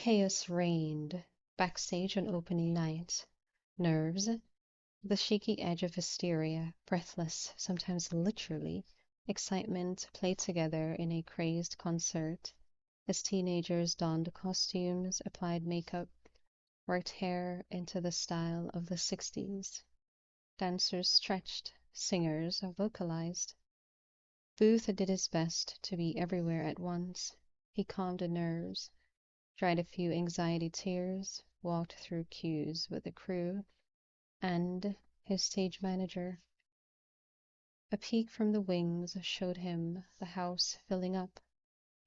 Chaos reigned backstage on opening night. Nerves, the shaky edge of hysteria, breathless, sometimes literally, excitement played together in a crazed concert as teenagers donned costumes, applied makeup, worked hair into the style of the 60s. Dancers stretched, singers vocalized. Booth did his best to be everywhere at once. He calmed the nerves, dried a few anxiety tears, walked through queues with the crew and his stage manager. A peek from the wings showed him the house filling up,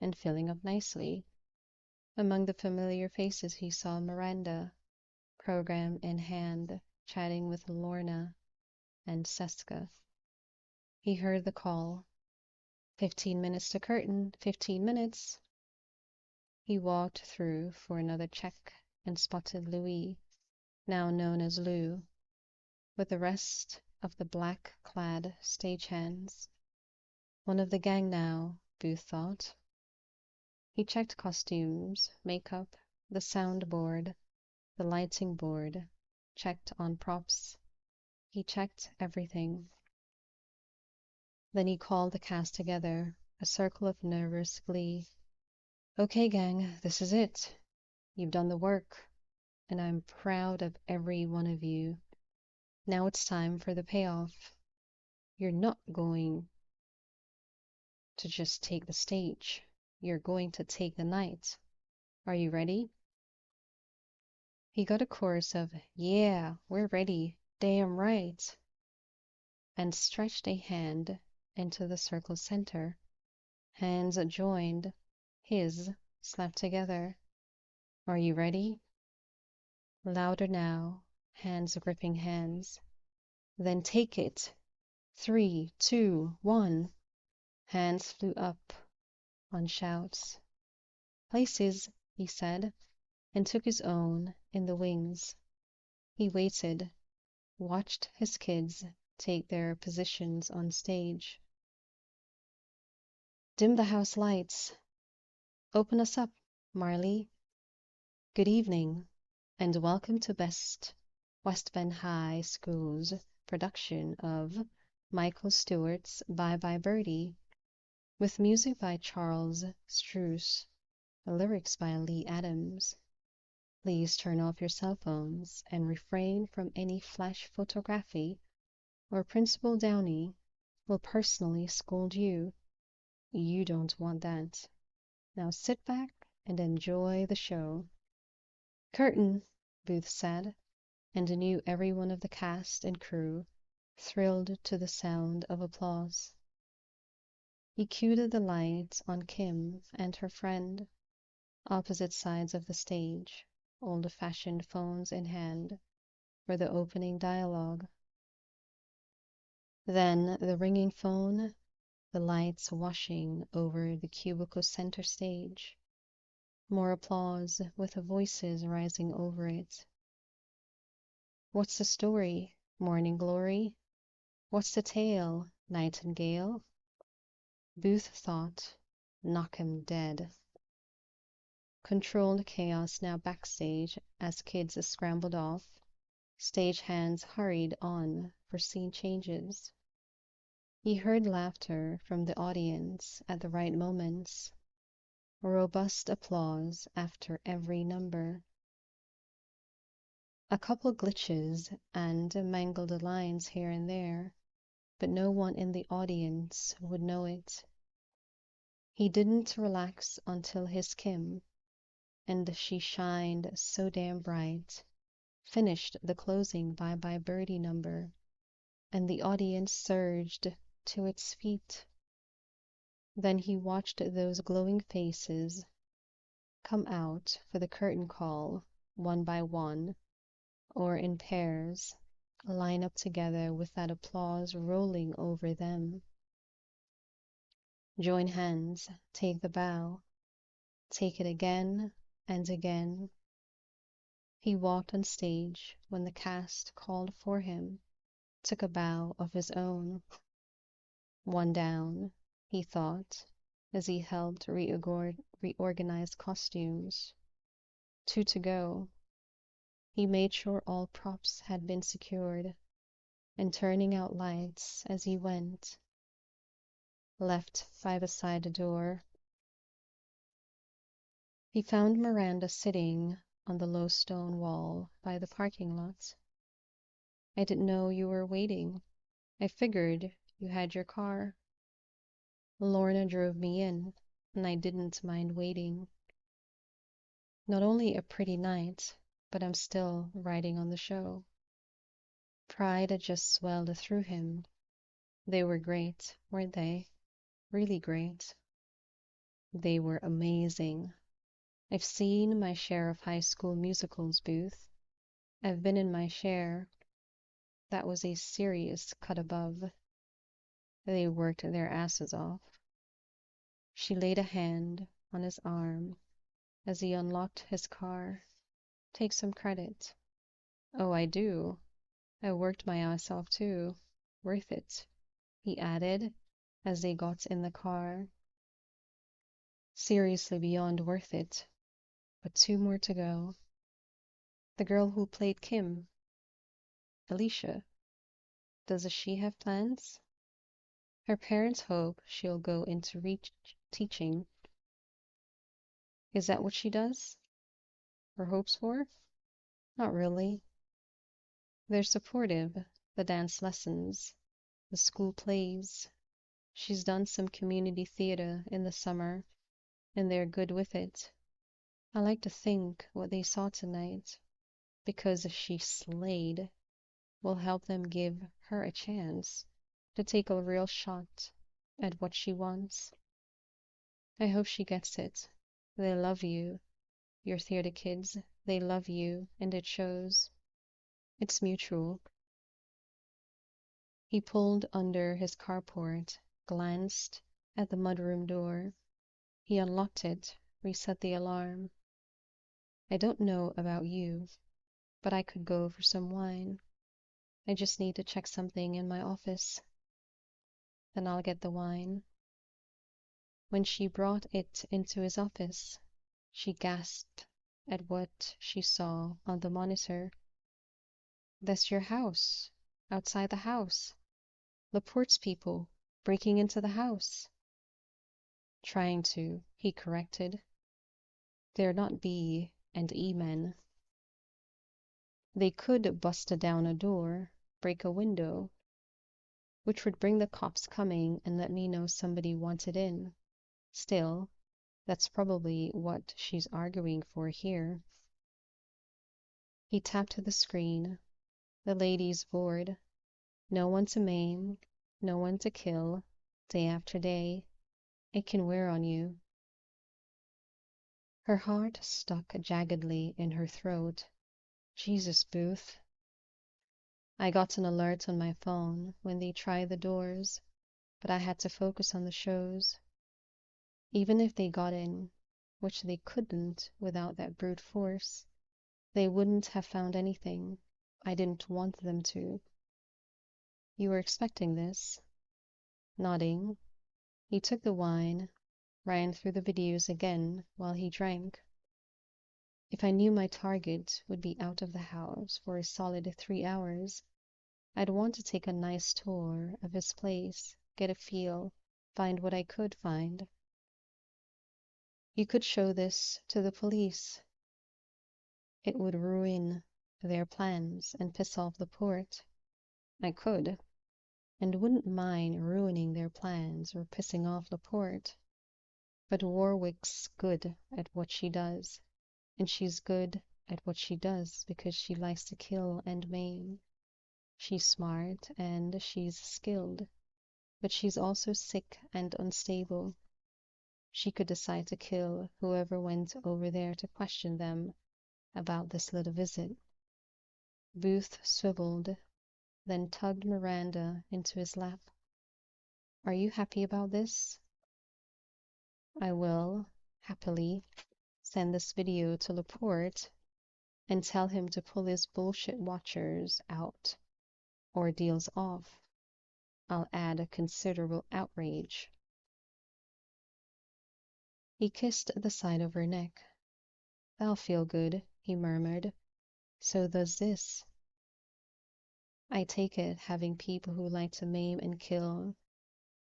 and filling up nicely. Among the familiar faces he saw Miranda, program in hand, chatting with Lorna and Seska. He heard the call. 15 minutes to curtain, 15 minutes. He walked through for another check and spotted Louis, now known as Lou, with the rest of the black-clad stagehands. One of the gang now, Booth thought. He checked costumes, makeup, the soundboard, the lighting board, checked on props. He checked everything. Then he called the cast together, a circle of nervous glee. Okay, gang, this is it. You've done the work, and I'm proud of every one of you. Now it's time for the payoff. You're not going to just take the stage. You're going to take the night. Are you ready? He got a chorus of, "Yeah, we're ready. Damn right," and stretched a hand into the circle's center. Hands joined, his slapped together. Are you ready? Louder now, hands gripping hands. Then take it. 3, 2, 1. Hands flew up on shouts. Places, he said, and took his own in the wings. He waited, watched his kids take their positions on stage. Dim the house lights. Open us up, Marley. Good evening, and welcome to West Bend High School's production of Michael Stewart's Bye Bye Birdie, with music by Charles Struce, lyrics by Lee Adams. Please turn off your cell phones and refrain from any flash photography, or Principal Downey will personally scold you. You don't want that. Now sit back and enjoy the show. Curtain, Booth said, and knew every one of the cast and crew thrilled to the sound of applause. He cued the lights on Kim and her friend, opposite sides of the stage, old-fashioned phones in hand, for the opening dialogue. Then the ringing phone, the lights washing over the cubicle center stage. More applause, with voices rising over it. What's the story, Morning Glory? What's the tale, Nightingale? Booth thought, knock him dead. Controlled chaos now backstage as kids scrambled off. Stage hands hurried on for scene changes. He heard laughter from the audience at the right moments. Robust applause after every number. A couple glitches and mangled lines here and there, but no one in the audience would know it. He didn't relax until his Kim, and she shined so damn bright, finished the closing Bye Bye Birdie number, and the audience surged to its feet. Then he watched those glowing faces come out for the curtain call, one by one, or in pairs, line up together with that applause rolling over them. Join hands, take the bow, take it again and again. He walked on stage when the cast called for him, took a bow of his own. One down, he thought, as he helped reorganize costumes. 2 to go. He made sure all props had been secured, and turning out lights as he went, left by the side door. He found Miranda sitting on the low stone wall by the parking lot. I didn't know you were waiting. I figured you had your car. Lorna drove me in, and I didn't mind waiting. Not only a pretty night, but I'm still riding on the show. Pride had just swelled through him. They were great, weren't they? Really great. They were amazing. I've seen my share of high school musicals, Booth. I've been in my share. That was a serious cut above. They worked their asses off. She laid a hand on his arm as he unlocked his car. Take some credit. Oh, I do. I worked my ass off too. Worth it, he added as they got in the car. Seriously beyond worth it, but 2 more to go. The girl who played Kim, Alicia, does she have plans? Her parents hope she'll go into teaching. Is that what she does? Or hopes for? Not really. They're supportive, the dance lessons, the school plays. She's done some community theater in the summer, and they're good with it. I like to think what they saw tonight, because she slayed, will help them give her a chance to take a real shot at what she wants. I hope she gets it. They love you, your theater kids. They love you, and it shows. It's mutual. He pulled under his carport, glanced at the mudroom door. He unlocked it, reset the alarm. I don't know about you, but I could go for some wine. I just need to check something in my office. Then I'll get the wine. When she brought it into his office, she gasped at what she saw on the monitor. That's your house, outside the house. Laporte's people breaking into the house. Trying to, he corrected. They're not B and E men. They could bust down a door, break a window, which would bring the cops coming and let me know somebody wanted in. Still, that's probably what she's arguing for here. He tapped the screen. The lady's bored. No one to maim, no one to kill, day after day. It can wear on you. Her heart stuck jaggedly in her throat. Jesus, Booth. I got an alert on my phone when they tried the doors, but I had to focus on the shows. Even if they got in, which they couldn't without that brute force, they wouldn't have found anything. I didn't want them to. You were expecting this? Nodding, he took the wine, ran through the videos again while he drank. If I knew my target would be out of the house for a solid 3 hours, I'd want to take a nice tour of his place, get a feel, find what I could find. You could show this to the police. It would ruin their plans and piss off Laporte. I could, and wouldn't mind ruining their plans or pissing off Laporte. But Warwick's good at what she does, and she's good at what she does because she likes to kill and maim. She's smart and she's skilled, but she's also sick and unstable. She could decide to kill whoever went over there to question them about this little visit. Booth swiveled, then tugged Miranda into his lap. Are you happy about this? I will, happily, send this video to Laporte and tell him to pull his bullshit watchers out or deals off. I'll add a considerable outrage. He kissed the side of her neck. That'll feel good, he murmured. So does this. I take it having people who like to maim and kill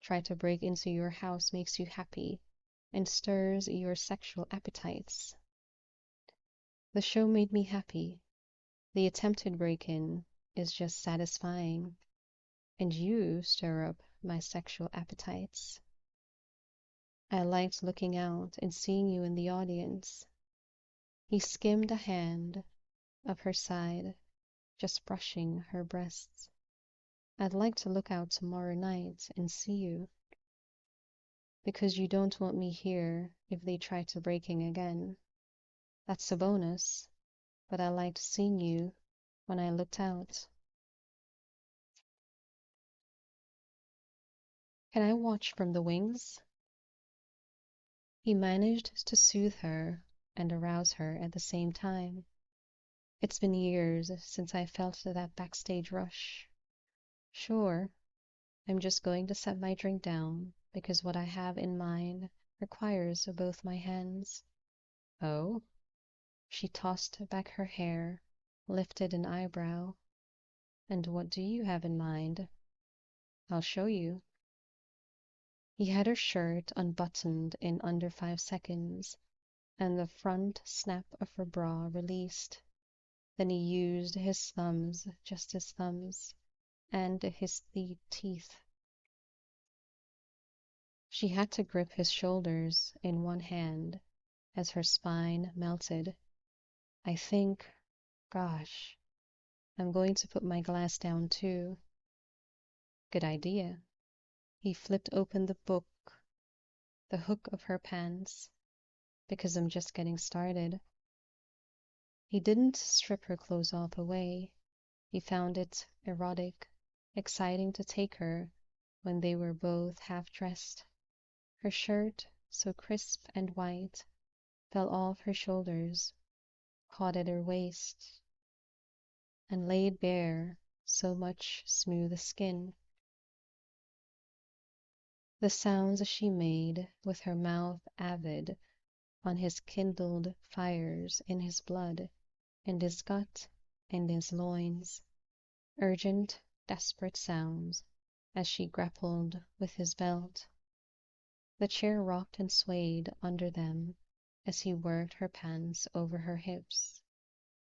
try to break into your house makes you happy and stirs your sexual appetites. The show made me happy. The attempted break in is just satisfying, and you stir up my sexual appetites. I liked looking out and seeing you in the audience. He skimmed a hand up her side, just brushing her breasts. I'd like to look out tomorrow night and see you, because you don't want me here if they try to break in again. That's a bonus, but I liked seeing you when I looked out. Can I watch from the wings? He managed to soothe her and arouse her at the same time. It's been years since I felt that backstage rush. Sure, I'm just going to set my drink down because what I have in mind requires both my hands. Oh? She tossed back her hair, lifted an eyebrow. And what do you have in mind? I'll show you. He had her shirt unbuttoned in under 5 seconds, and the front snap of her bra released. Then he used his thumbs, just his thumbs, and his teeth. She had to grip his shoulders in one hand as her spine melted. I think, gosh, I'm going to put my glass down too. Good idea. He flipped open the book, the hook of her pants, because I'm just getting started. He didn't strip her clothes all the way. He found it erotic, exciting to take her when they were both half-dressed. Her shirt, so crisp and white, fell off her shoulders, caught at her waist, and laid bare so much smooth skin. The sounds she made with her mouth avid on his kindled fires in his blood, in his gut, and his loins, urgent, desperate sounds as she grappled with his belt. The chair rocked and swayed under them as he worked her pants over her hips,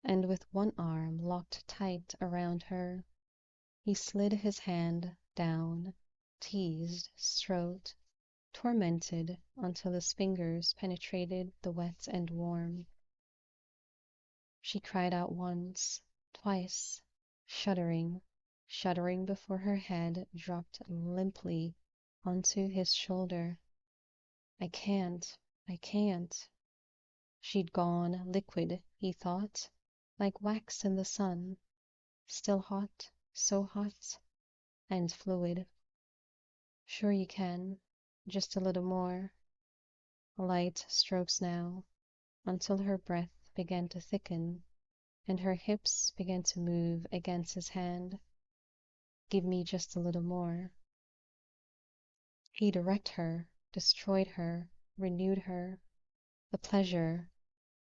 and with one arm locked tight around her, he slid his hand down, teased, stroked, tormented until his fingers penetrated the wet and warm. She cried out once, twice, shuddering, shuddering before her head dropped limply onto his shoulder. I can't. She'd gone liquid, he thought, like wax in the sun, still hot, so hot, and fluid. Sure you can, just a little more. Light strokes now, until her breath began to thicken, and her hips began to move against his hand. Give me just a little more. He'd wrecked her, destroyed her, renewed her. The pleasure,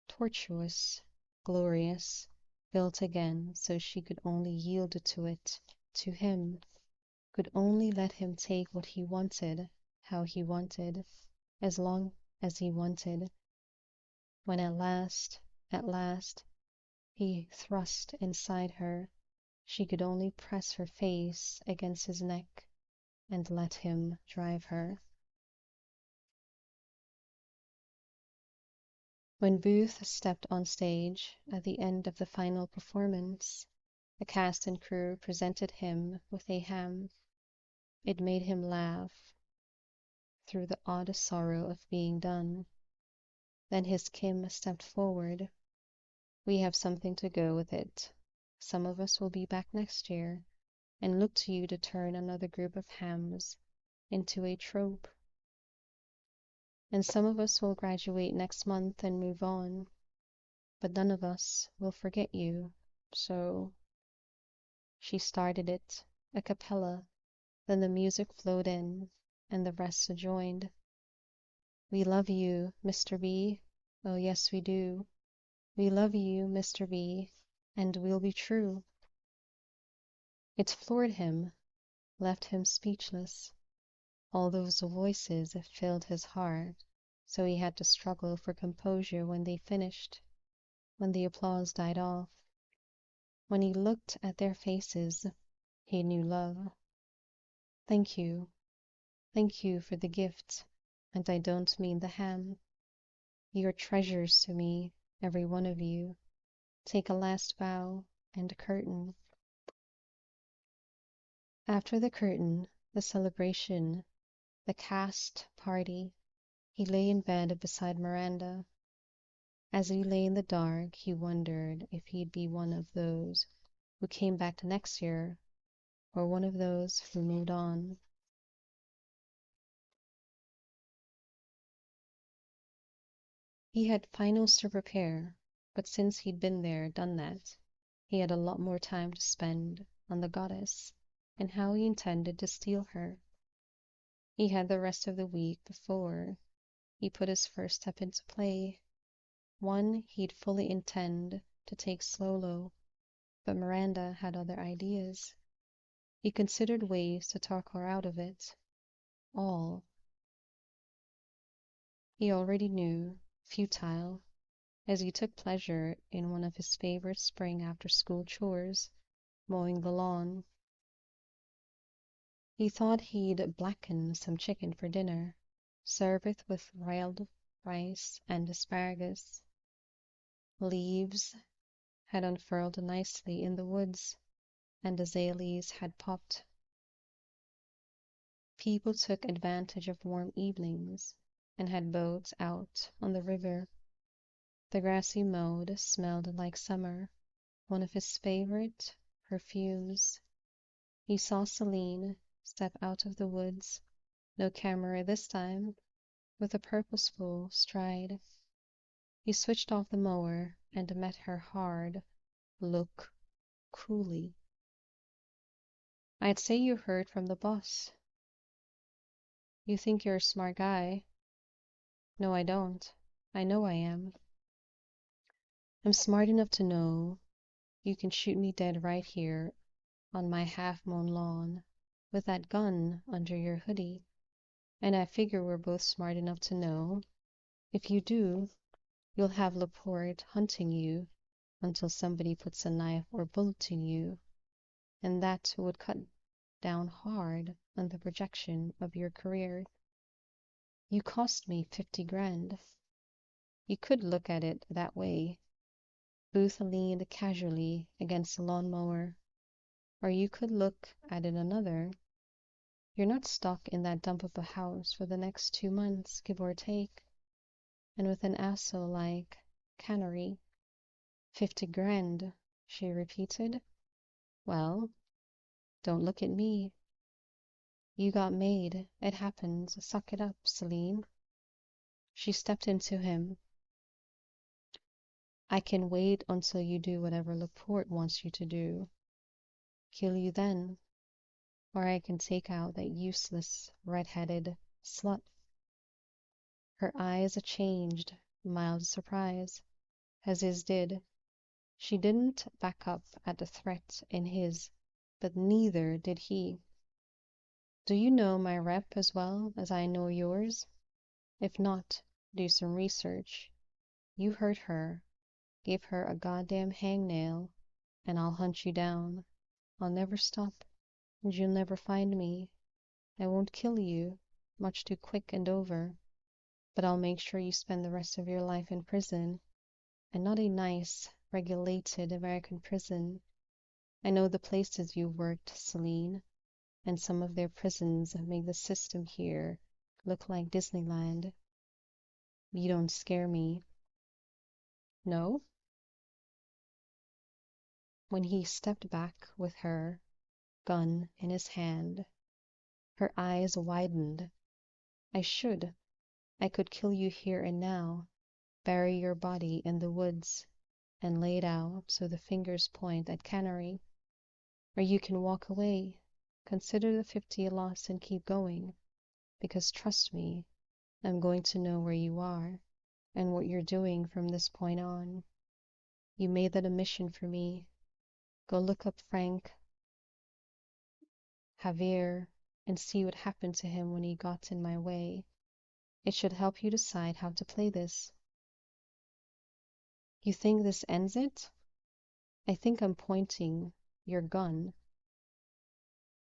tortuous, glorious, built again so she could only yield to it, to him, could only let him take what he wanted, how he wanted, as long as he wanted. When at last, he thrust inside her, she could only press her face against his neck and let him drive her. When Booth stepped on stage at the end of the final performance, the cast and crew presented him with a ham. It made him laugh through the odd sorrow of being done. Then his Kim stepped forward. We have something to go with it. Some of us will be back next year and look to you to turn another group of hams into a trope. And some of us will graduate next month and move on, but none of us will forget you. So she started it, a cappella, then the music flowed in, and the rest joined. We love you, Mr. B. Oh, yes, we do. We love you, Mr. B, and we'll be true. It floored him, left him speechless. All those voices filled his heart, so he had to struggle for composure when they finished, when the applause died off. When he looked at their faces, he knew love. Thank you. Thank you for the gift, and I don't mean the ham. You're treasures to me, every one of you. Take a last bow and curtain. After the curtain, the celebration, the cast party, he lay in bed beside Miranda. As he lay in the dark, he wondered if he'd be one of those who came back next year, or one of those who moved on. He had finals to prepare, but since he'd been there, done that, he had a lot more time to spend on the goddess and how he intended to steal her. He had the rest of the week before he put his first step into play, one he'd fully intend to take solo, but Miranda had other ideas. He considered ways to talk her out of it. All, he already knew, futile, as he took pleasure in one of his favorite spring after-school chores, mowing the lawn. He thought he'd blacken some chicken for dinner, serve it with riled rice and asparagus. Leaves had unfurled nicely in the woods, and azaleas had popped. People took advantage of warm evenings and had boats out on the river. The grassy mold smelled like summer, one of his favorite perfumes. He saw Celine step out of the woods, no camera this time, with a purposeful stride. He switched off the mower and met her hard look coolly. I'd say you heard from the boss. You think you're a smart guy. No, I don't. I know I am. I'm smart enough to know you can shoot me dead right here on my half-mown lawn with that gun under your hoodie. And I figure we're both smart enough to know if you do, you'll have Laporte hunting you until somebody puts a knife or bullet in you, and that would cut down hard on the projection of your career. You cost me 50 grand. You could look at it that way. Booth leaned casually against the lawnmower. Or you could look at it another. You're not stuck in that dump of a house for the next 2 months, give or take. And with an asshole like Canary. 50 grand, she repeated. Well, don't look at me. You got made. It happens. Suck it up, Celine. She stepped into him. I can wait until you do whatever Laporte wants you to do. Kill you then. Or I can take out that useless, red-headed slut. Her eyes changed, mild surprise, as his did. She didn't back up at the threat in his, but neither did he. Do you know my rep as well as I know yours? If not, do some research. You hurt her. Give her a goddamn hangnail, and I'll hunt you down. I'll never stop, and you'll never find me. I won't kill you, much too quick and over, but I'll make sure you spend the rest of your life in prison, and not a nice, regulated American prison. I know the places you worked, Celine, and some of their prisons make the system here look like Disneyland. You don't scare me. No? When he stepped back with her, gun in his hand, her eyes widened. I should. I could kill you here and now, bury your body in the woods, and lay it out so the fingers point at Canary. Or you can walk away, consider the 50 a loss and keep going, because trust me, I'm going to know where you are and what you're doing from this point on. You made that a mission for me. Go look up Frank Javier and see what happened to him when he got in my way. It should help you decide how to play this. You think this ends it? I think I'm pointing your gun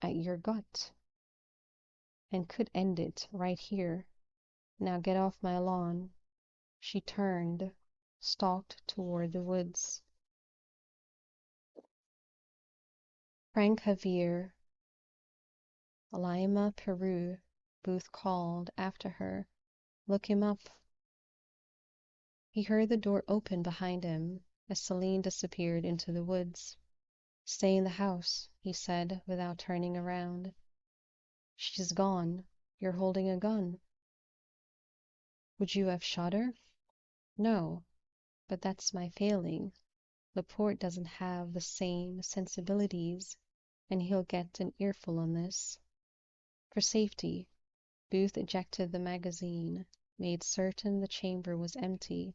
at your gut and could end it right here. Now get off my lawn. She turned, stalked toward the woods. Frank Javier, Lima, Peru, Booth called after her. Look him up. He heard the door open behind him as Celine disappeared into the woods. Stay in the house, he said without turning around. She's gone. You're holding a gun. Would you have shot her? No, but that's my failing. Laporte doesn't have the same sensibilities, and he'll get an earful on this. For safety, Booth ejected the magazine, made certain the chamber was empty.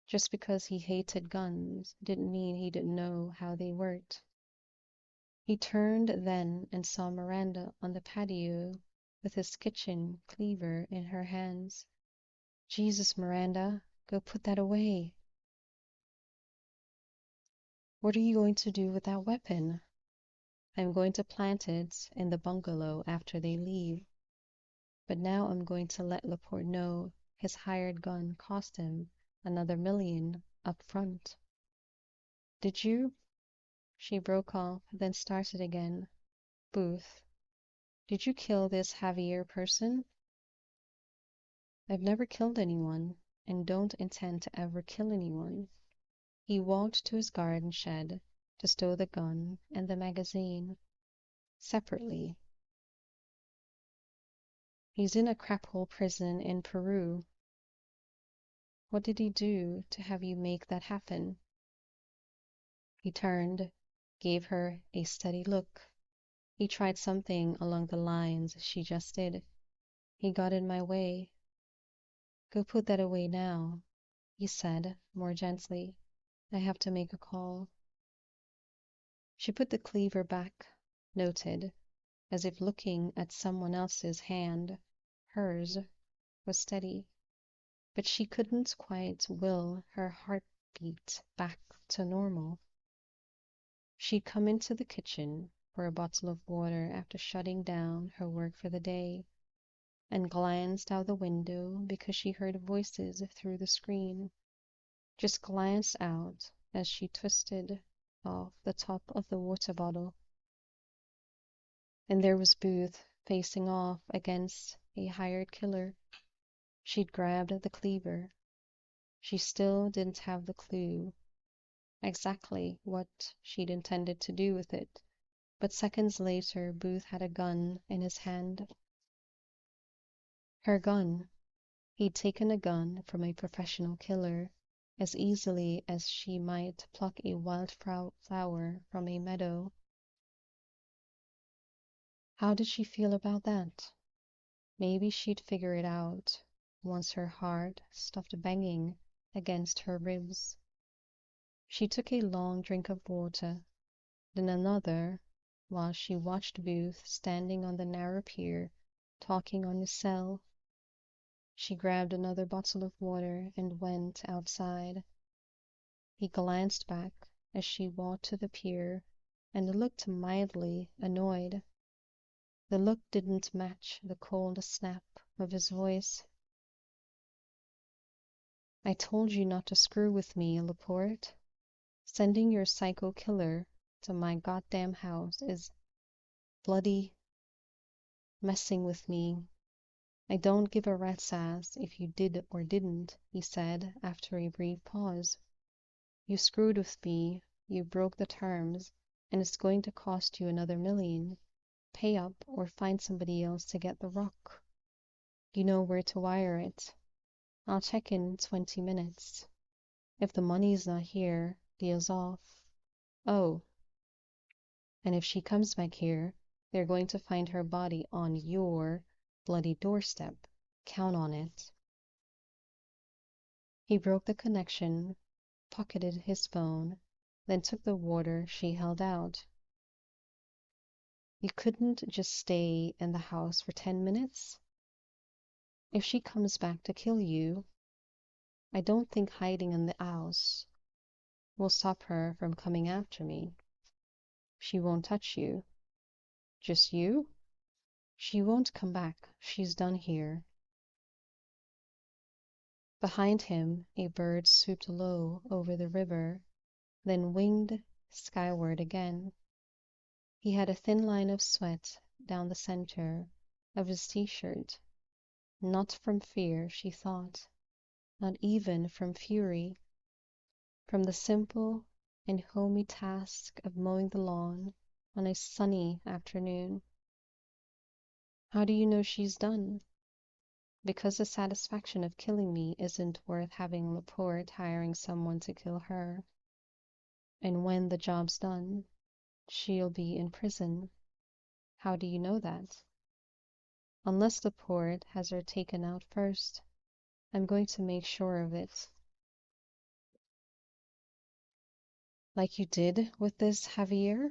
Just because he hated guns didn't mean he didn't know how they worked. He turned then and saw Miranda on the patio with his kitchen cleaver in her hands. Jesus, Miranda, go put that away. What are you going to do with that weapon? I'm going to plant it in the bungalow after they leave. But now I'm going to let Laporte know his hired gun cost him another $1 million up front. Did you? She broke off, then started again. Booth, did you kill this Javier person? I've never killed anyone, and don't intend to ever kill anyone. He walked to his garden shed to stow the gun and the magazine separately. He's in a craphole prison in Peru. What did he do to have you make that happen? He turned, gave her a steady look. He tried something along the lines she just did. He got in my way. Go put that away now, he said more gently. I have to make a call. She put the cleaver back, noted, as if looking at someone else's hand. Hers was steady, but she couldn't quite will her heartbeat back to normal. She'd come into the kitchen for a bottle of water after shutting down her work for the day, and glanced out the window because she heard voices through the screen. Just glanced out as she twisted off the top of the water bottle. And there was Booth facing off against a hired killer. She'd grabbed the cleaver. She still didn't have the clue exactly what she'd intended to do with it, but seconds later Booth had a gun in his hand. Her gun. He'd taken a gun from a professional killer as easily as she might pluck a wild flower from a meadow. How did she feel about that? Maybe she'd figure it out once her heart stopped banging against her ribs. She took a long drink of water, then another, while she watched Booth standing on the narrow pier, talking on his cell. She grabbed another bottle of water and went outside. He glanced back as she walked to the pier and looked mildly annoyed. The look didn't match the cold snap of his voice. I told you not to screw with me, Laporte. Sending your psycho killer to my goddamn house is bloody messing with me. I don't give a rat's ass if you did or didn't, he said after a brief pause. You screwed with me, you broke the terms, and it's going to cost you another $1 million. Pay up or find somebody else to get the rock. You know where to wire it. I'll check in 20 minutes. If the money's not here, deal's off. Oh, and if she comes back here, they're going to find her body on your bloody doorstep. Count on it. He broke the connection pocketed his phone, then took the water she held out. You couldn't just stay in the house for 10 minutes? If she comes back to kill you, I don't think hiding in the house will stop her from coming after me. She won't touch you. Just you? She won't come back. She's done here. Behind him, a bird swooped low over the river, then winged skyward again. He had a thin line of sweat down the center of his t-shirt, not from fear, she thought, not even from fury, from the simple and homey task of mowing the lawn on a sunny afternoon. How do you know she's done? Because the satisfaction of killing me isn't worth having Laporte hiring someone to kill her. And when the job's done, she'll be in prison. How do you know that? Unless Laporte has her taken out first, I'm going to make sure of it. Like you did with this Javier?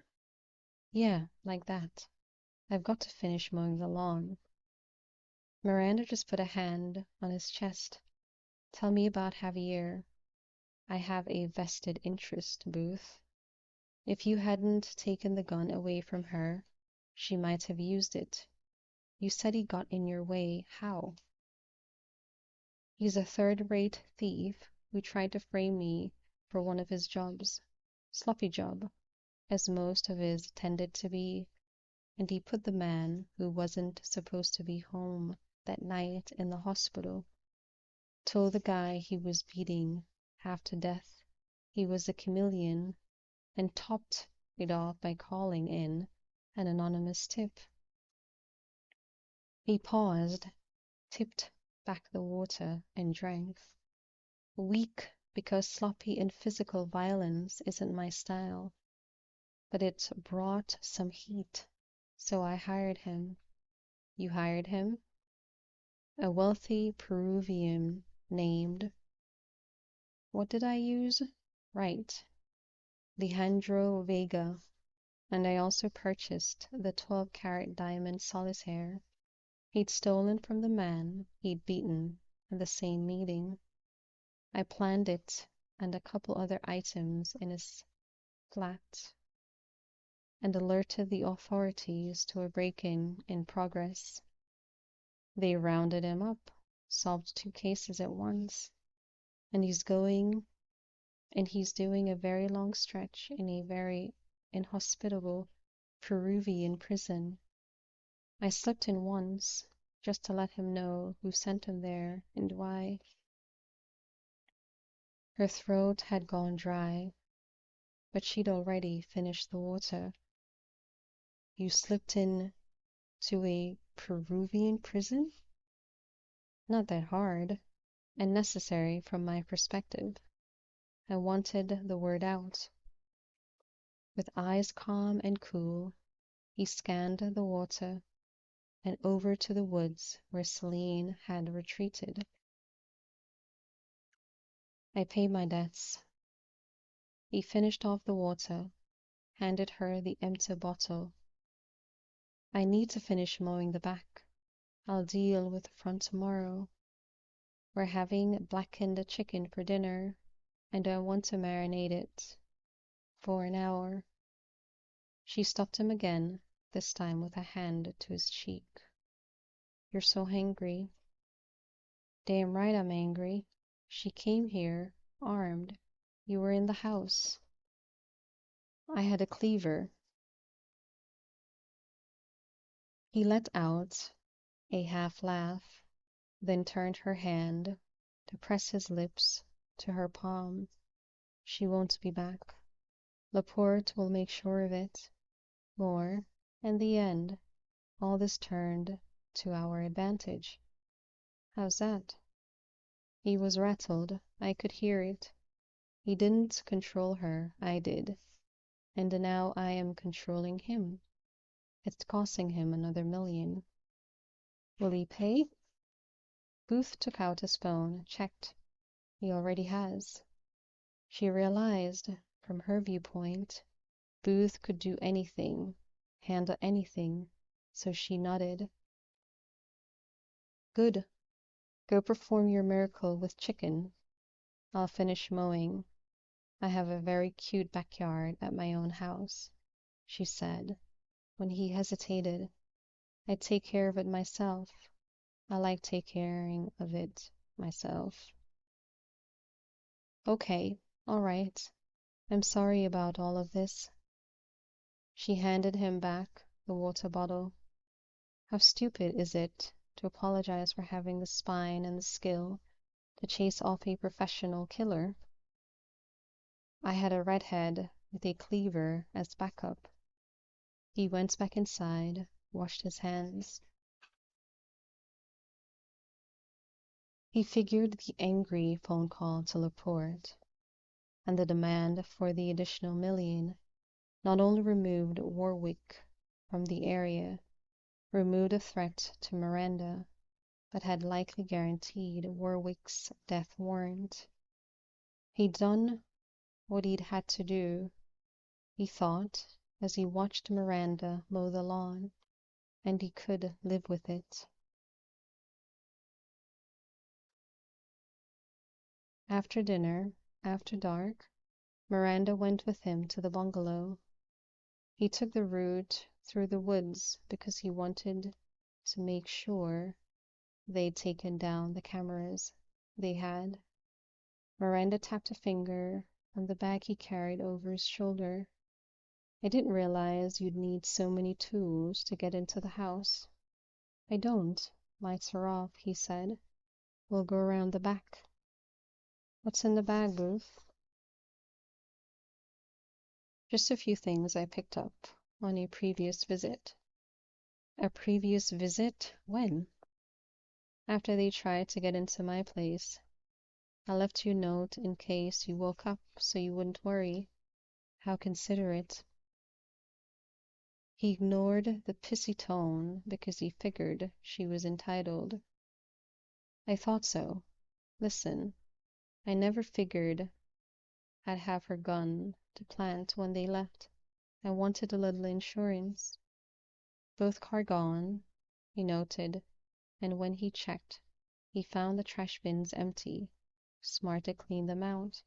Yeah, like that. I've got to finish mowing the lawn. Miranda just put a hand on his chest. Tell me about Javier. I have a vested interest, Booth. If you hadn't taken the gun away from her, she might have used it. You said he got in your way. How? He's a third-rate thief who tried to frame me for one of his jobs. Sloppy job, as most of his tended to be, and he put the man who wasn't supposed to be home that night in the hospital. Told the guy he was beating half to death he was a chameleon, and topped it off by calling in an anonymous tip. He paused, tipped back the water, and drank. Weak because sloppy and physical violence isn't my style, but it brought some heat, so I hired him. You hired him? A wealthy Peruvian named, what did I use? Right, Alejandro Vega, and I also purchased the 12-carat diamond solitaire he'd stolen from the man he'd beaten in the same meeting. I planned it and a couple other items in his flat and alerted the authorities to a break-in in progress. They rounded him up, solved 2 cases at once, and he's doing a very long stretch in a very inhospitable Peruvian prison. I slipped in once, just to let him know who sent him there and why. Her throat had gone dry, but she'd already finished the water. You slipped in to a Peruvian prison? Not that hard, and necessary from my perspective. I wanted the word out. With eyes calm and cool, he scanned the water and over to the woods where Celine had retreated. I paid my debts. He finished off the water, handed her the empty bottle. I need to finish mowing the back. I'll deal with the front tomorrow. We're having blackened chicken for dinner, and I want to marinate it for an hour. She stopped him again, this time with a hand to his cheek. You're so hangry. Damn right I'm angry. She came here, armed. You were in the house. I had a cleaver. He let out a half laugh, then turned her hand to press his lips to her palm. She won't be back. Laporte will make sure of it. Or, in the end, all this turned to our advantage. How's that? He was rattled. I could hear it. He didn't control her, I did. And now I am controlling him. It's costing him another $1 million. Will he pay? Booth took out his phone, checked. He already has. She realized, from her viewpoint, Booth could do anything, handle anything, so she nodded. Good. Go perform your miracle with chicken. I'll finish mowing. I have a very cute backyard at my own house, she said, when he hesitated. I take care of it myself. I like taking of it myself. Okay, all right. I'm sorry about all of this. She handed him back the water bottle. How stupid is it to apologize for having the spine and the skill to chase off a professional killer? I had a redhead with a cleaver as backup. He went back inside, washed his hands. He figured the angry phone call to Laporte and the demand for the additional $1 million not only removed Warwick from the area, removed a threat to Miranda, but had likely guaranteed Warwick's death warrant. He'd done what he'd had to do, he thought, as he watched Miranda mow the lawn, and he could live with it. After dinner, after dark, Miranda went with him to the bungalow. He took the route through the woods because he wanted to make sure they'd taken down the cameras. They had. Miranda tapped a finger on the bag he carried over his shoulder. I didn't realize you'd need so many tools to get into the house. I don't. Lights are off, he said. We'll go around the back. What's in the bag, Booth? Just a few things I picked up on a previous visit. A previous visit? When? After they tried to get into my place. I left you a note in case you woke up so you wouldn't worry. How considerate. He ignored the pissy tone because he figured she was entitled. I thought so. Listen, I never figured I'd have her gun to plant when they left. I wanted a little insurance. Both car gone, he noted, and when he checked, he found the trash bins empty. Smart to clean them out.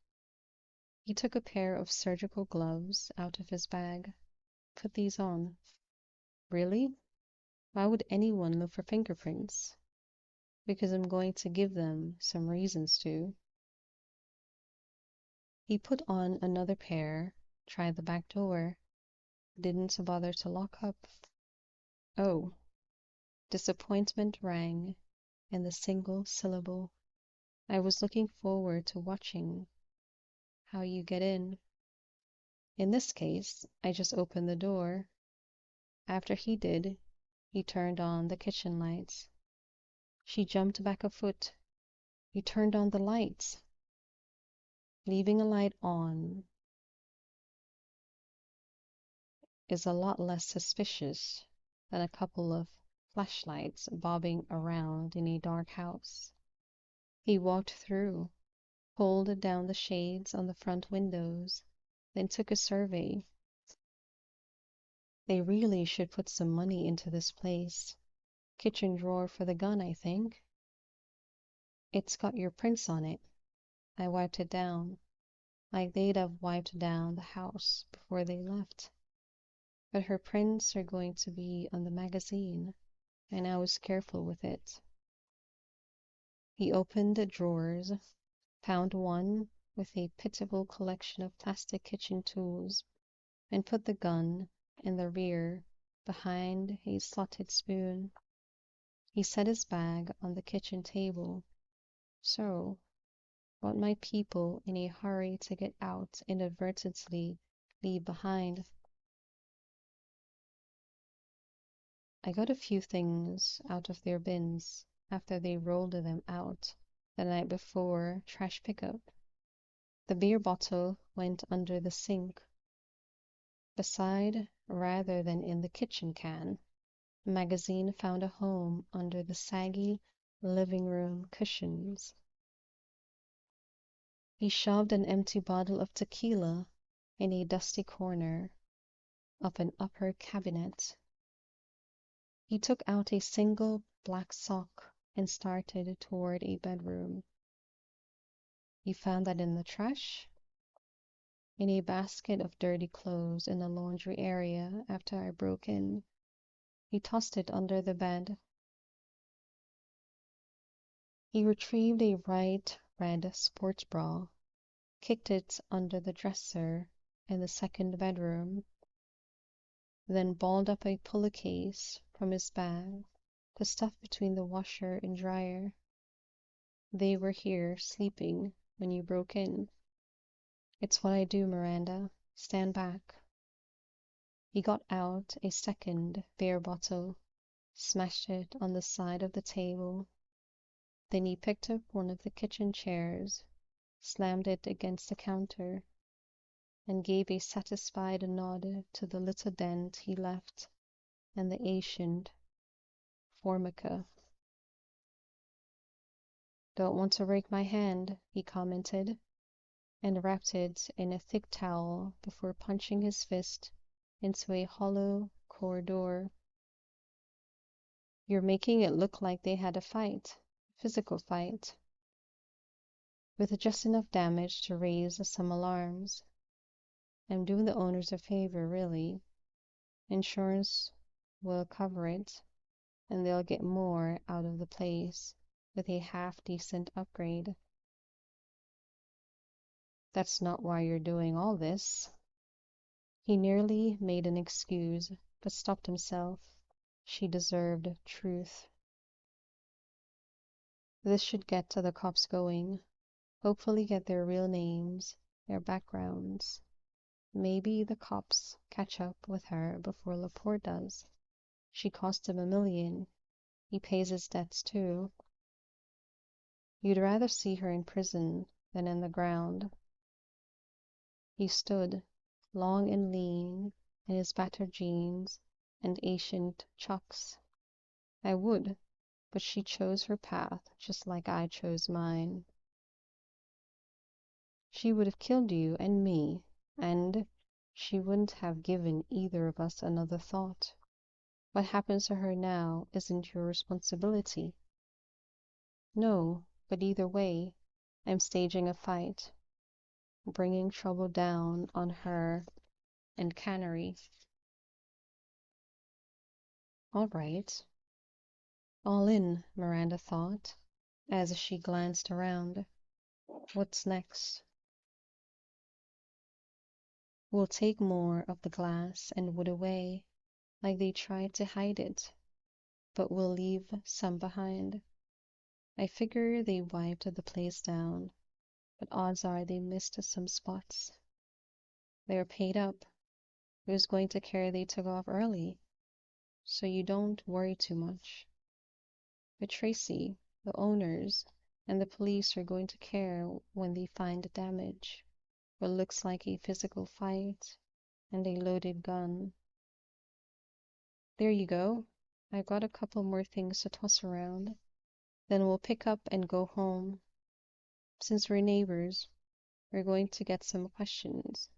He took a pair of surgical gloves out of his bag. Put these on. Really? Why would anyone look for fingerprints? Because I'm going to give them some reasons to. He put on another pair, tried the back door, didn't bother to lock up. Oh, disappointment rang in the single syllable. I was looking forward to watching how you get in. In this case, I just opened the door. After he did, he turned on the kitchen lights. She jumped back a foot. You turned on the lights. Leaving a light on is a lot less suspicious than a couple of flashlights bobbing around in a dark house. He walked through, pulled down the shades on the front windows, then took a survey. They really should put some money into this place. Kitchen drawer for the gun, I think. It's got your prints on it. I wiped it down, like they'd have wiped down the house before they left. But her prints are going to be on the magazine, and I was careful with it. He opened the drawers, found one with a pitiable collection of plastic kitchen tools, and put the gun in the rear behind a slotted spoon. He set his bag on the kitchen table. So, what might people in a hurry to get out inadvertently leave behind? I got a few things out of their bins after they rolled them out the night before trash pickup. The beer bottle went under the sink. Beside, rather than in the kitchen can, the magazine found a home under the saggy living room cushions. He shoved an empty bottle of tequila in a dusty corner of an upper cabinet. He took out a single black sock and started toward a bedroom. He found that in the trash, in a basket of dirty clothes in the laundry area after I broke in. He tossed it under the bed. He retrieved a bright red sports bra, kicked it under the dresser in the second bedroom, then balled up a pillowcase from his bag to stuff between the washer and dryer. They were here, sleeping, when you broke in. It's what I do, Miranda. Stand back. He got out a second beer bottle, smashed it on the side of the table. Then he picked up one of the kitchen chairs, slammed it against the counter, and gave a satisfied nod to the little dent he left in the ancient formica. Don't want to break my hand, he commented, and wrapped it in a thick towel before punching his fist into a hollow corridor. You're making it look like they had a fight, a physical fight, with just enough damage to raise some alarms. I'm doing the owners a favor, really. Insurance will cover it, and they'll get more out of the place with a half-decent upgrade. That's not why you're doing all this. He nearly made an excuse, but stopped himself. She deserved truth. This should get the cops going. Hopefully get their real names, their backgrounds. Maybe the cops catch up with her before Laporte does. She cost him $1 million. He pays his debts too. You'd rather see her in prison than in the ground. He stood, long and lean, in his battered jeans and ancient chucks. I would, but she chose her path just like I chose mine. She would have killed you and me, and she wouldn't have given either of us another thought. What happens to her now isn't your responsibility. No, but either way, I'm staging a fight, bringing trouble down on her and Cannery. All right. All in, Miranda thought, as she glanced around. What's next? We'll take more of the glass and wood away, like they tried to hide it, but we'll leave some behind. I figure they wiped the place down, but odds are they missed some spots. They're paid up. Who's going to care they took off early? So you don't worry too much. But Tracy, the owners, and the police are going to care when they find damage, what looks like a physical fight, and a loaded gun. There you go. I've got a couple more things to toss around. Then we'll pick up and go home. Since we're neighbors, we're going to get some questions.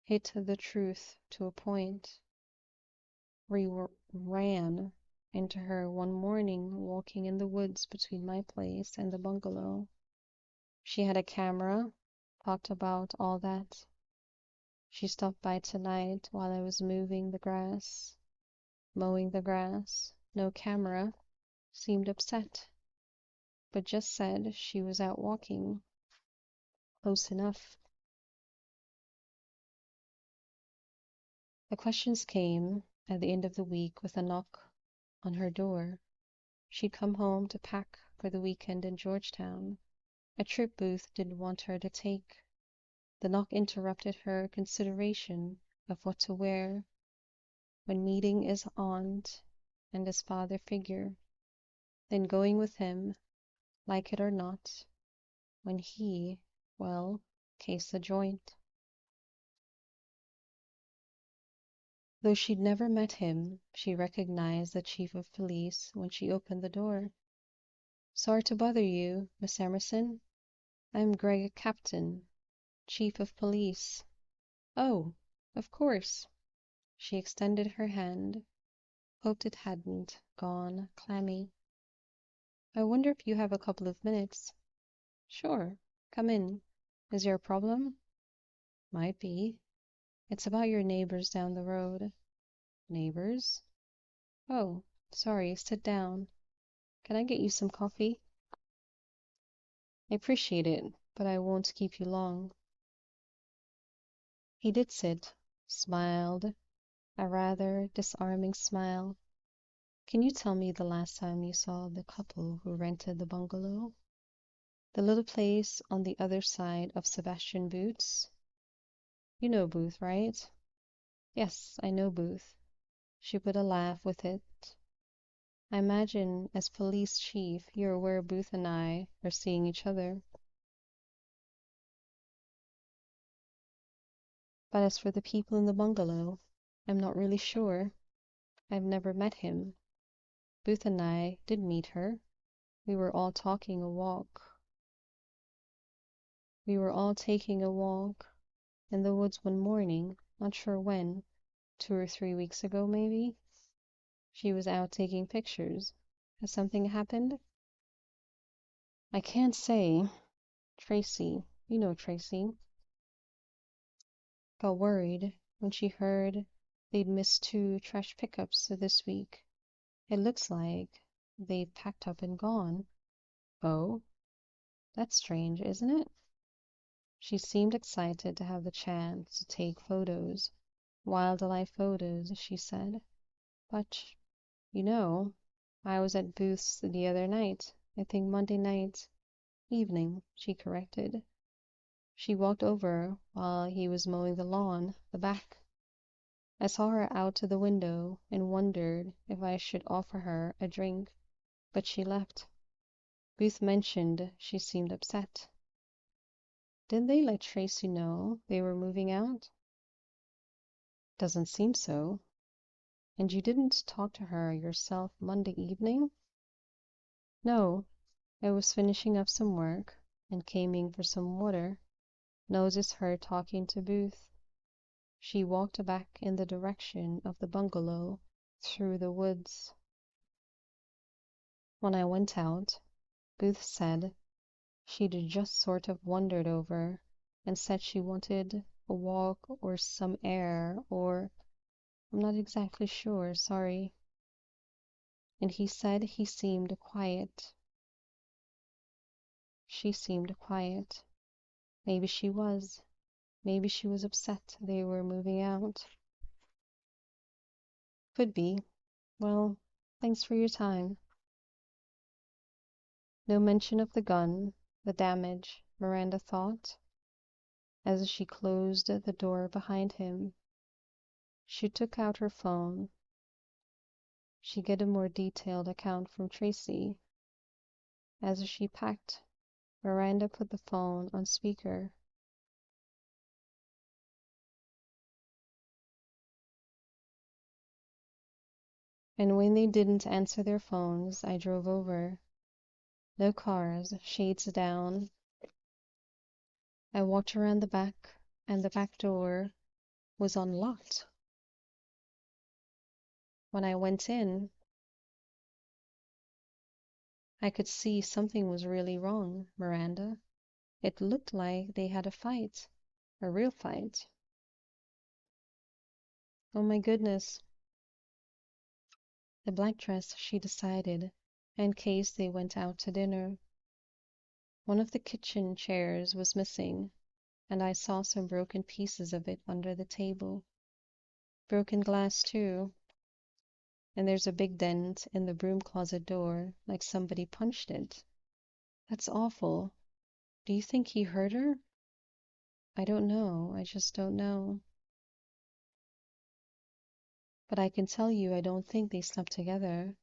Hit the truth to a point. We ran into her one morning walking in the woods between my place and the bungalow. She had a camera, talked about all that. She stopped by tonight while I was mowing the grass. No camera. Seemed upset, but just said she was out walking. Close enough. The questions came at the end of the week with a knock on her door. She'd come home to pack for the weekend in Georgetown, a trip Booth didn't want her to take. The knock interrupted her consideration of what to wear when meeting his aunt and his father figure, then going with him, like it or not, when he, well, cased the joint. Though she'd never met him, she recognized the chief of police when she opened the door. Sorry to bother you, Miss Emerson. I'm Greg Captain, Chief of Police. Oh, of course. She extended her hand, hoped it hadn't gone clammy. I wonder if you have a couple of minutes. Sure, come in. Is there a problem? Might be. It's about your neighbors down the road. Neighbors? Oh, sorry, sit down. Can I get you some coffee? I appreciate it, but I won't keep you long. He did sit, smiled, a rather disarming smile. Can you tell me the last time you saw the couple who rented the bungalow? The little place on the other side of Sebastian Booth's? You know Booth, right? Yes, I know Booth. She put a laugh with it. I imagine as police chief you're aware Booth and I are seeing each other. But as for the people in the bungalow, I'm not really sure. I've never met him. Booth and I did meet her. We were all taking a walk. We were all taking a walk in the woods one morning, not sure when, 2 or 3 weeks ago, maybe. She was out taking pictures. Has something happened? I can't say. Tracy, you know Tracy, got worried when she heard they'd missed 2 trash pickups this week. It looks like they've packed up and gone. Oh, that's strange, isn't it? She seemed excited to have the chance to take photos. Wildlife photos, she said. But, you know, I was at Booth's the other night. I think Monday night evening, she corrected. She walked over while he was mowing the lawn, the back. I saw her out to the window and wondered if I should offer her a drink, but she left. Booth mentioned she seemed upset. Didn't they let Tracy know they were moving out? Doesn't seem so. And you didn't talk to her yourself Monday evening? No, I was finishing up some work and came in for some water. Noticed her talking to Booth. She walked back in the direction of the bungalow through the woods. When I went out, Booth said she'd just sort of wandered over and said she wanted a walk or some air or I'm not exactly sure, sorry. And he said he seemed quiet. She seemed quiet. Maybe she was. Maybe she was upset they were moving out. Could be. Well, thanks for your time. No mention of the gun, the damage, Miranda thought, as she closed the door behind him. She took out her phone. She'd get a more detailed account from Tracy. As she packed, Miranda put the phone on speaker. And when they didn't answer their phones, I drove over. No cars, shades down. I walked around the back, and the back door was unlocked. When I went in, I could see something was really wrong, Miranda. It looked like they had a fight, a real fight. Oh my goodness. The black dress, she decided, in case they went out to dinner. One of the kitchen chairs was missing, and I saw some broken pieces of it under the table. Broken glass, too. And there's a big dent in the broom closet door, like somebody punched it. That's awful. Do you think he hurt her? I don't know. I just don't know. But I can tell you I don't think they slept together.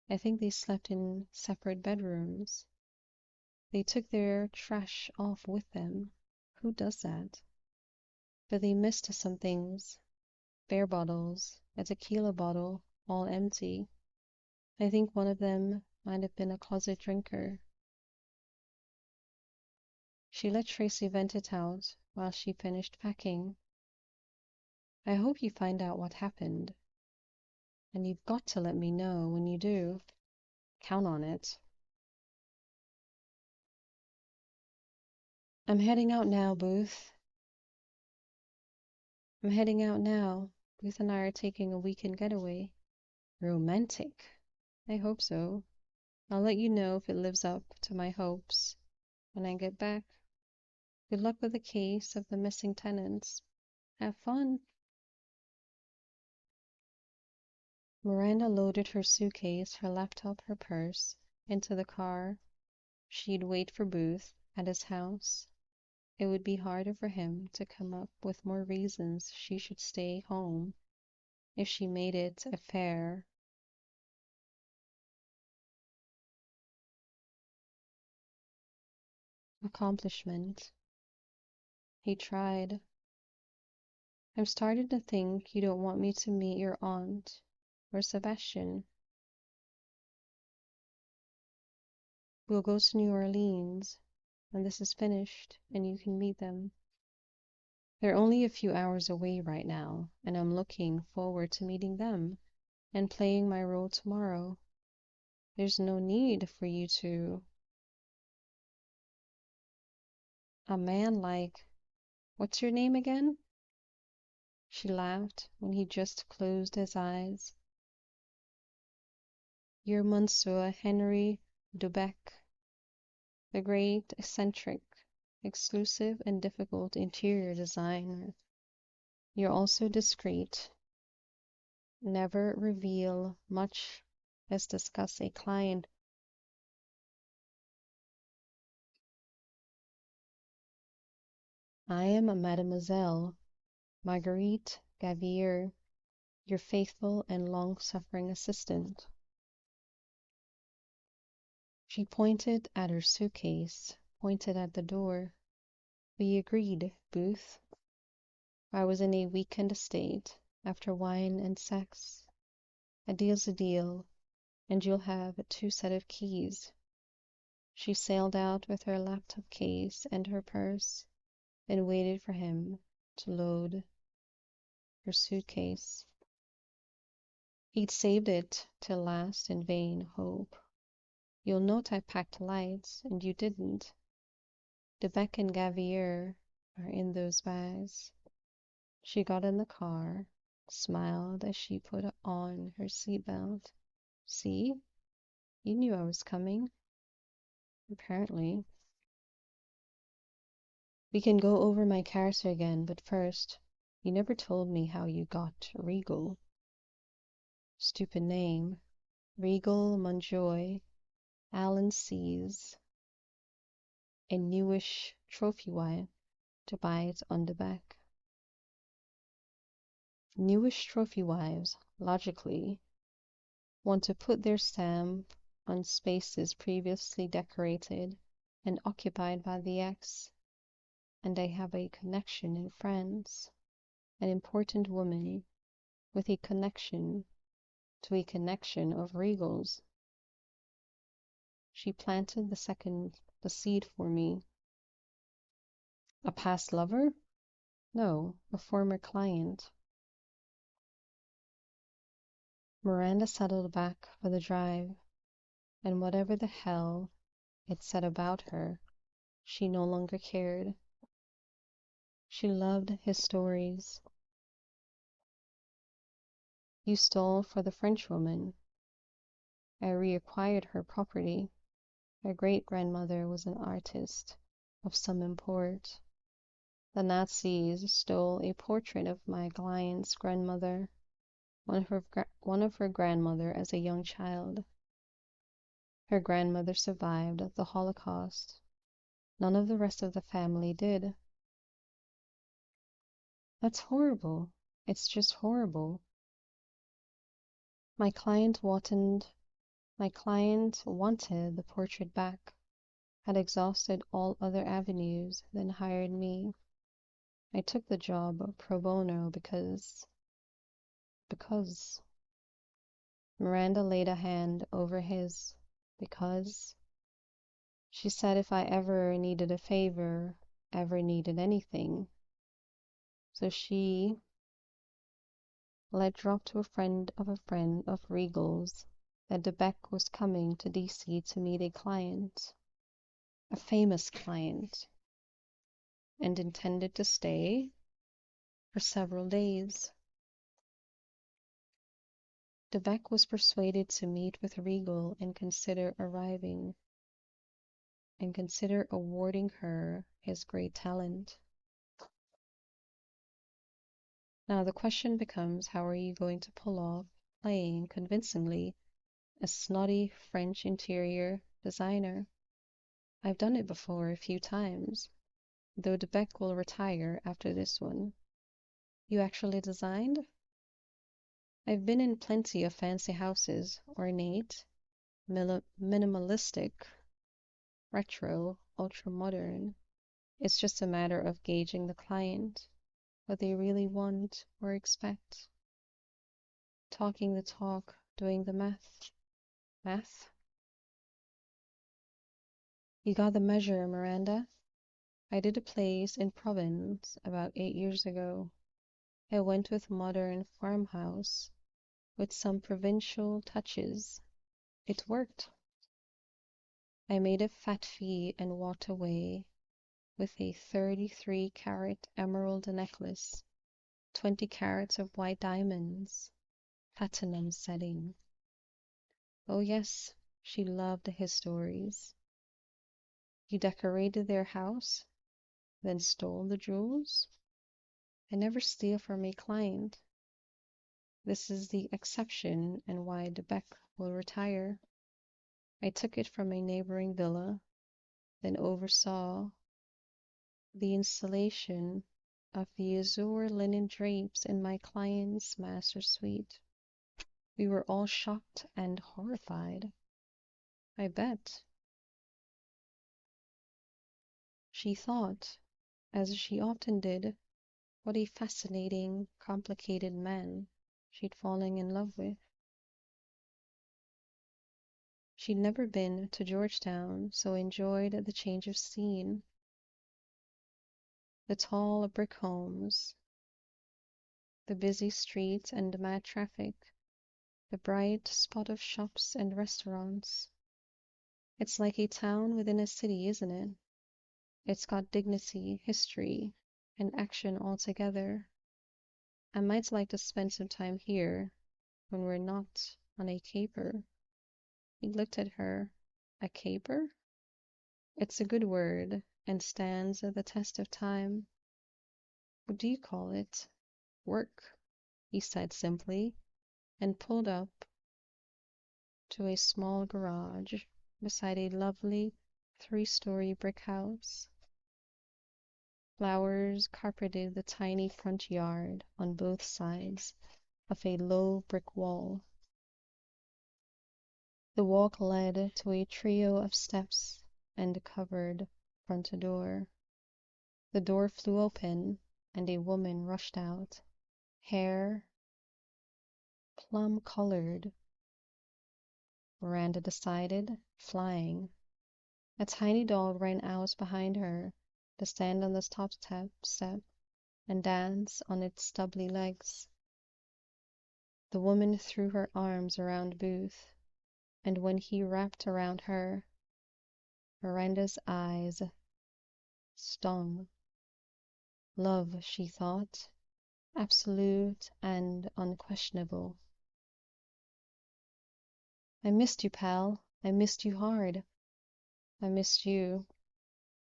I think they slept in separate bedrooms. They took their trash off with them. Who does that? But they missed some things. Beer bottles, a tequila bottle, all empty. I think one of them might have been a closet drinker. She let Tracy vent it out while she finished packing. I hope you find out what happened, and you've got to let me know when you do. Count on it. I'm heading out now, Booth. I'm heading out now. Booth and I are taking a weekend getaway. Romantic. I hope so. I'll let you know if it lives up to my hopes when I get back. Good luck with the case of the missing tenants. Have fun. Miranda loaded her suitcase, her laptop, her purse, into the car. She'd wait for Booth at his house. It would be harder for him to come up with more reasons she should stay home if she made it a fair accomplishment. He tried. I'm starting to think you don't want me to meet your aunt or Sebastian. We'll go to New Orleans when this is finished and you can meet them. They're only a few hours away right now, and I'm looking forward to meeting them and playing my role tomorrow. There's no need for you to. A man like, what's your name again? She laughed when he just closed his eyes. You're Monsieur Henry Dubec, the great, eccentric, exclusive, and difficult interior designer. You're also discreet. Never reveal much, less discuss a client. I am a Mademoiselle Marguerite Gavier, your faithful and long-suffering assistant. She pointed at her suitcase, pointed at the door. We agreed, Booth. I was in a weekend state after wine and sex. A deal's a deal, and you'll have a two-set of keys. She sailed out with her laptop case and her purse, and waited for him to load her suitcase. He'd saved it till last in vain hope. You'll note I packed lights, and you didn't. Debec and Gavier are in those bags. She got in the car, smiled as she put on her seatbelt. See? You knew I was coming. Apparently. We can go over my character again, but first, you never told me how you got Regal. Stupid name. Regal Montjoy, Allen sees a newish trophy wife to buy it on the back. Newish trophy wives, logically, want to put their stamp on spaces previously decorated and occupied by the ex, and they have a connection in France, an important woman with a connection to a connection of Regals. She planted the seed for me. A past lover? No, a former client. Miranda settled back for the drive, and whatever the hell it said about her, she no longer cared. She loved his stories. You stole for the Frenchwoman. I reacquired her property. Her great-grandmother was an artist of some import. The Nazis stole a portrait of my client's grandmother, one of her grandmother as a young child. Her grandmother survived the Holocaust. None of the rest of the family did. That's horrible. It's just horrible. My client wanted the portrait back, had exhausted all other avenues, then hired me. I took the job pro bono because Miranda laid a hand over his. Because She said if I ever needed a favor, ever needed anything. So she let drop to a friend of Regal's that DeBeck was coming to DC to meet a client, a famous client, and intended to stay for several days. DeBeck was persuaded to meet with Regal and consider awarding her his great talent. Now the question becomes, how are you going to pull off playing convincingly a snotty French interior designer? I've done it before a few times, though DeBeck will retire after this one. You actually designed? I've been in plenty of fancy houses, ornate, minimalistic, retro, ultra-modern. It's just a matter of gauging the client, what they really want or expect. Talking the talk, doing the math. Math? You got the measure, Miranda. I did a place in Provence about 8 years ago. I went with modern farmhouse with some provincial touches. It worked. I made a fat fee and walked away with a 33-carat emerald necklace, 20 carats of white diamonds, platinum setting. Oh yes, she loved his stories. You decorated their house, then stole the jewels? I never steal from a client. This is the exception and why DeBeck will retire. I took it from a neighboring villa, then oversaw the installation of the azure linen drapes in my client's master suite. We were all shocked and horrified. I bet. She thought, as she often did, what a fascinating, complicated man she'd fallen in love with. She'd never been to Georgetown, so enjoyed the change of scene. The tall brick homes, the busy streets and mad traffic, the bright spot of shops and restaurants. It's like a town within a city, isn't it? It's got dignity, history, and action all together. I might like to spend some time here when we're not on a caper. He looked at her. A caper? It's a good word and stands the test of time. What do you call it? Work, he said simply, and pulled up to a small garage beside a lovely 3-story brick house. Flowers carpeted the tiny front yard on both sides of a low brick wall. The walk led to a trio of steps and a covered front door. The door flew open, and a woman rushed out, hair plum-colored, Miranda decided, flying. A tiny dog ran out behind her to stand on the top step and dance on its stubbly legs. The woman threw her arms around Booth, and when he wrapped around her, Miranda's eyes stung. Love, she thought, absolute and unquestionable. I missed you, pal. I missed you hard. I missed you.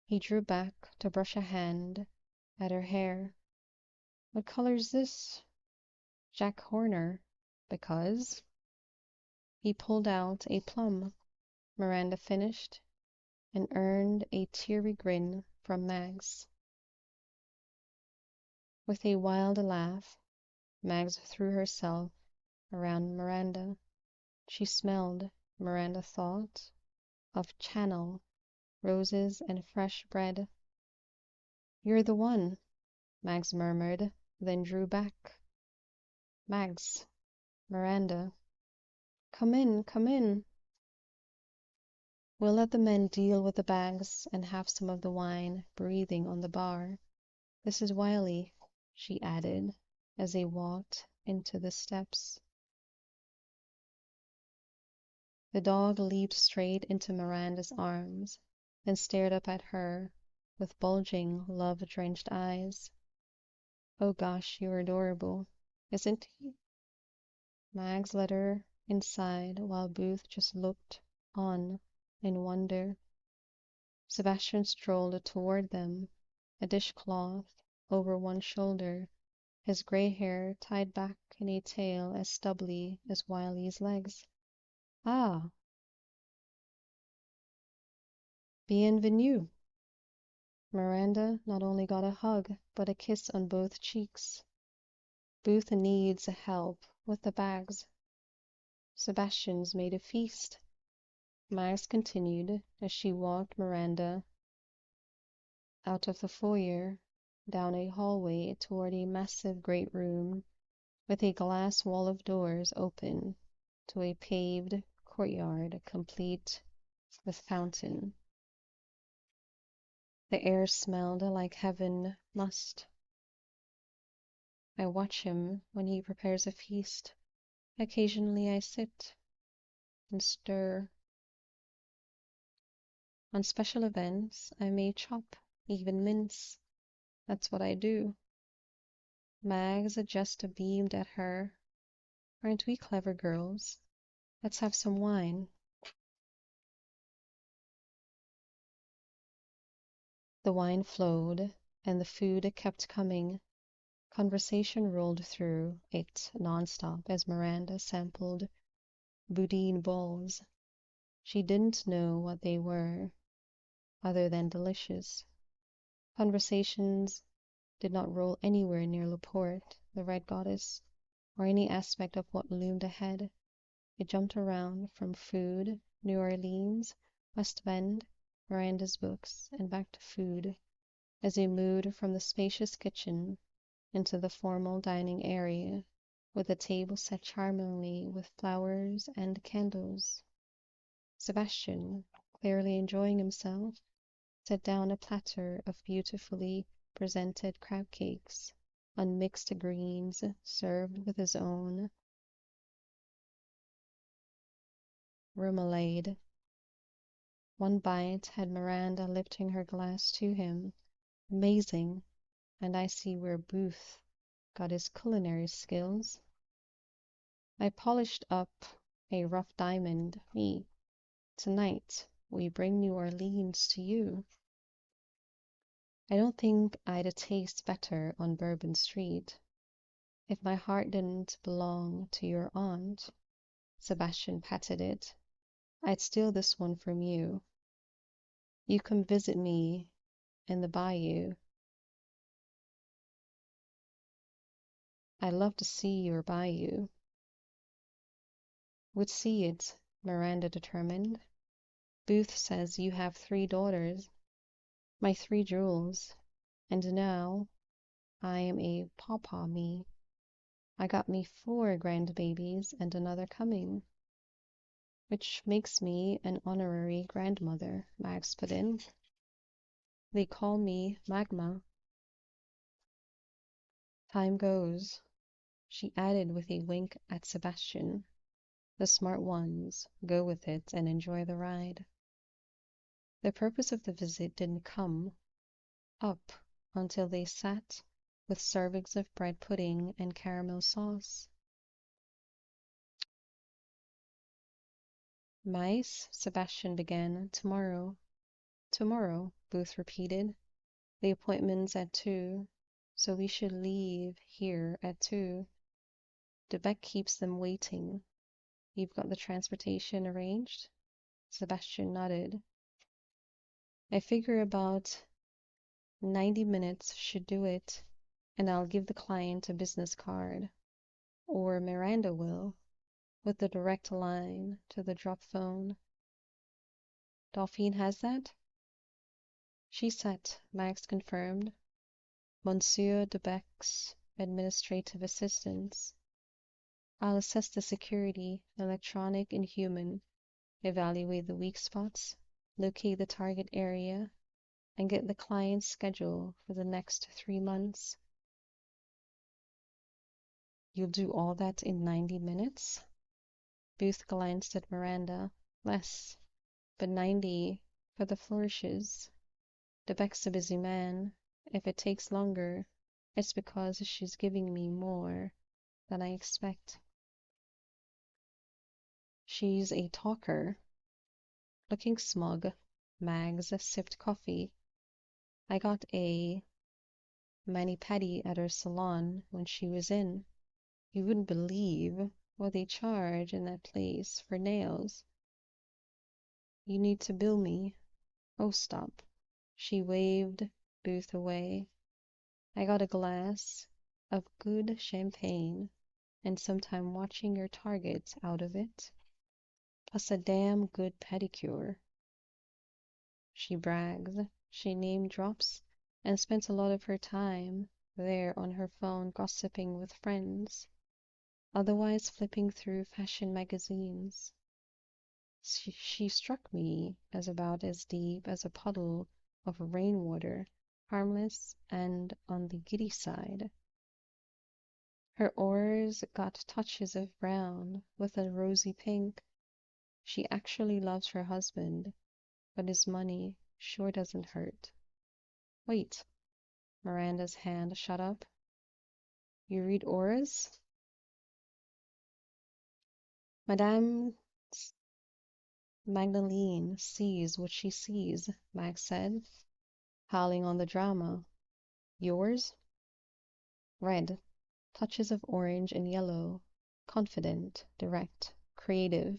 He drew back to brush a hand at her hair. What color's this? Jack Horner. Because? He pulled out a plum, Miranda finished, and earned a teary grin from Mags. With a wild laugh, Mags threw herself around Miranda. She smelled, Miranda thought, of Channel, roses, and fresh bread. You're the one, Mags murmured, then drew back. Mags, Miranda. Come in, come in. We'll let the men deal with the bags and have some of the wine breathing on the bar. This is Wiley, she added as they walked into the steps. The dog leaped straight into Miranda's arms, then stared up at her with bulging, love-drenched eyes. Oh gosh, you're adorable, isn't he? Mags led her inside while Booth just looked on in wonder. Sebastian strolled toward them, a dishcloth over one shoulder, his gray hair tied back in a tail as stubbly as Wiley's legs. Ah, bienvenue. Miranda not only got a hug, but a kiss on both cheeks. Booth needs help with the bags. Sebastian's made a feast. Max continued as she walked Miranda out of the foyer, down a hallway toward a massive great room with a glass wall of doors open to a paved courtyard complete with fountain. The air smelled like heaven must. I watch him when he prepares a feast. Occasionally I sit and stir. On special events, I may chop, even mince. That's what I do. Mags just beamed at her. Aren't we clever girls? Let's have some wine. The wine flowed, and the food kept coming. Conversation rolled through it nonstop as Miranda sampled boudin balls. She didn't know what they were, other than delicious. Conversations did not roll anywhere near Laporte, the Red Goddess, or any aspect of what loomed ahead. It jumped around from food, New Orleans, West Bend, Miranda's books, and back to food, as they moved from the spacious kitchen into the formal dining area, with the table set charmingly with flowers and candles. Sebastian, clearly enjoying himself, set down a platter of beautifully presented crab cakes on mixed greens served with his own remoulade. One bite had Miranda lifting her glass to him. Amazing, and I see where Booth got his culinary skills. I polished up a rough diamond, me. Tonight we bring New Orleans to you. I don't think I'd taste better on Bourbon Street. If my heart didn't belong to your aunt, Sebastian patted it, I'd steal this one from you. You come visit me in the bayou. I'd love to see your bayou. Would see it, Miranda determined. Booth says you have 3 daughters, my 3 jewels, and now I am a pawpaw me. I got me 4 grandbabies and another coming, which makes me an honorary grandmother, Max put in. They call me Magma. Time goes, she added with a wink at Sebastian. The smart ones go with it and enjoy the ride. The purpose of the visit didn't come up until they sat with servings of bread pudding and caramel sauce. Mice, Sebastian began. Tomorrow. Tomorrow, Booth repeated. The appointment's at 2, so we should leave here at 2. Debec keeps them waiting. You've got the transportation arranged? Sebastian nodded. I figure about 90 minutes should do it, and I'll give the client a business card. Or Miranda will, with the direct line to the drop phone. Dauphine has that? She set, Max confirmed. Monsieur Debec's administrative assistants. I'll assess the security, electronic and human, evaluate the weak spots, locate the target area, and get the client's schedule for the next 3 months. You'll do all that in 90 minutes? Booth glanced at Miranda. Less, but 90 for the flourishes. The Beck's a busy man. If it takes longer, it's because she's giving me more than I expect. She's a talker. Looking smug, Mags sipped coffee. I got a mani-pedi at her salon when she was in. You wouldn't believe what they charge in that place for nails. You need to bill me. Oh, stop. She waved Booth away. I got a glass of good champagne and some time watching your target out of it, plus a damn good pedicure. She brags, she name drops, and spends a lot of her time there on her phone gossiping with friends, otherwise flipping through fashion magazines. She struck me as about as deep as a puddle of rainwater, harmless and on the giddy side. Her oars got touches of brown with a rosy pink. She actually loves her husband, but his money sure doesn't hurt. Wait, Miranda's hand shut up. You read auras? Madame Magdalene sees what she sees, Max said, howling on the drama. Yours? Red, touches of orange and yellow, confident, direct, creative.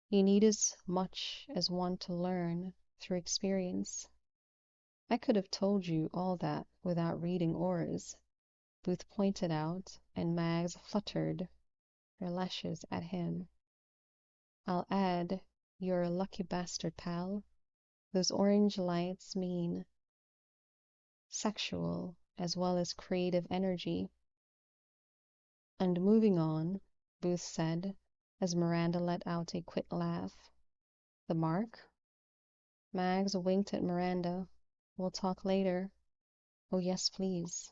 You need as much as one to learn through experience. I could have told you all that without reading auras, Booth pointed out, and Mags fluttered her lashes at him. I'll add, you're a lucky bastard, pal. Those orange lights mean sexual as well as creative energy. And moving on, Booth said, as Miranda let out a quick laugh. The mark? Mags winked at Miranda. We'll talk later. Oh, yes, please.